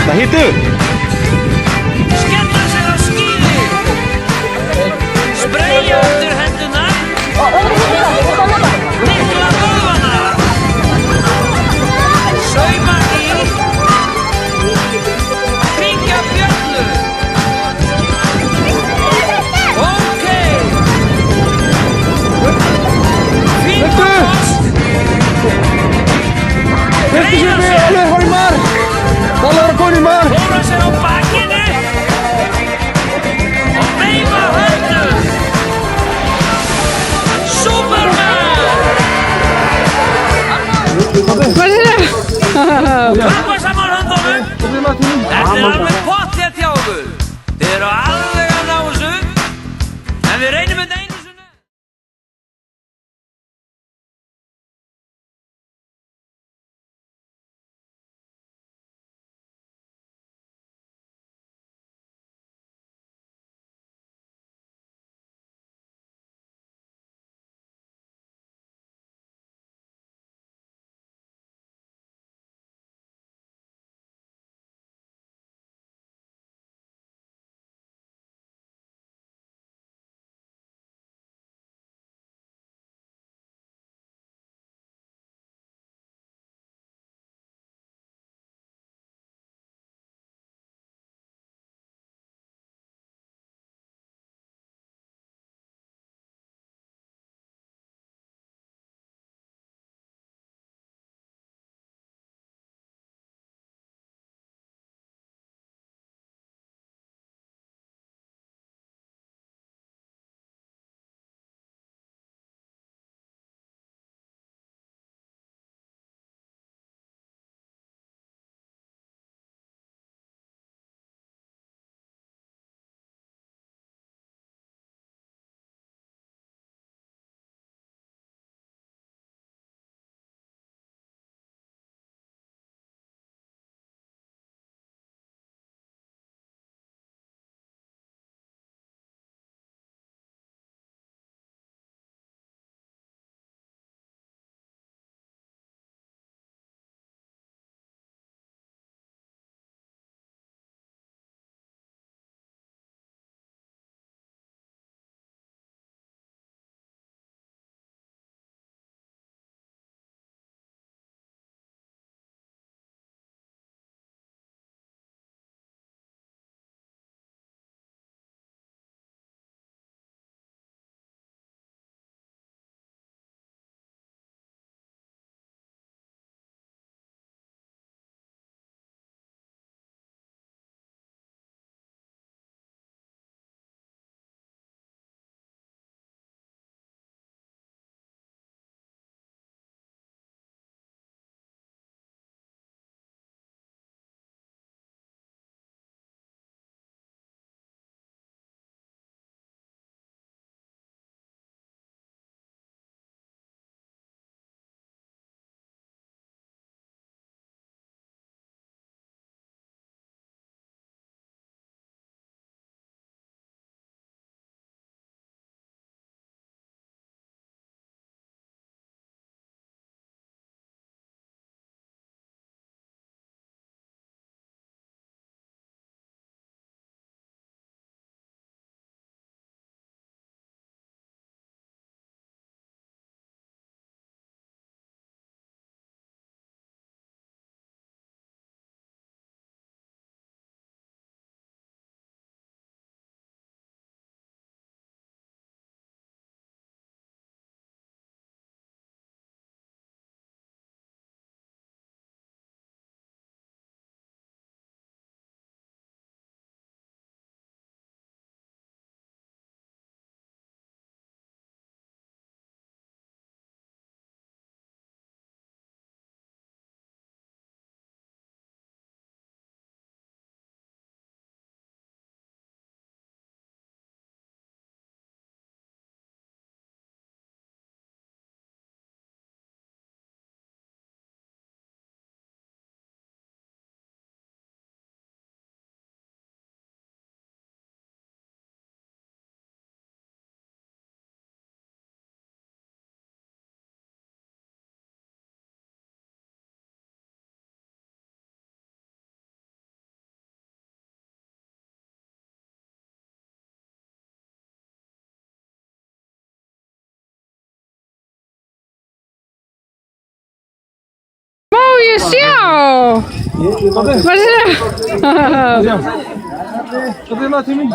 Hvað hittu? Skella sér á skíði. Spreyja undir hendurnar. Nikla vöðvana. Sauma í. Hringja bjöllu. Ókei. Fínt og kost. Greiða sér. Alveg fór í mar! Tallar að koni í mar! Hóra sér á bakinu. Og veifa höndum. Superman. Hvað er þetta? Klappa saman höndunum. Þetta er alveg pottþétt hjá okkur. Þið eru alveg að ná þessu. En við reynum þetta einu ég sjá. Hvað er það? Wat is dat, Timmy?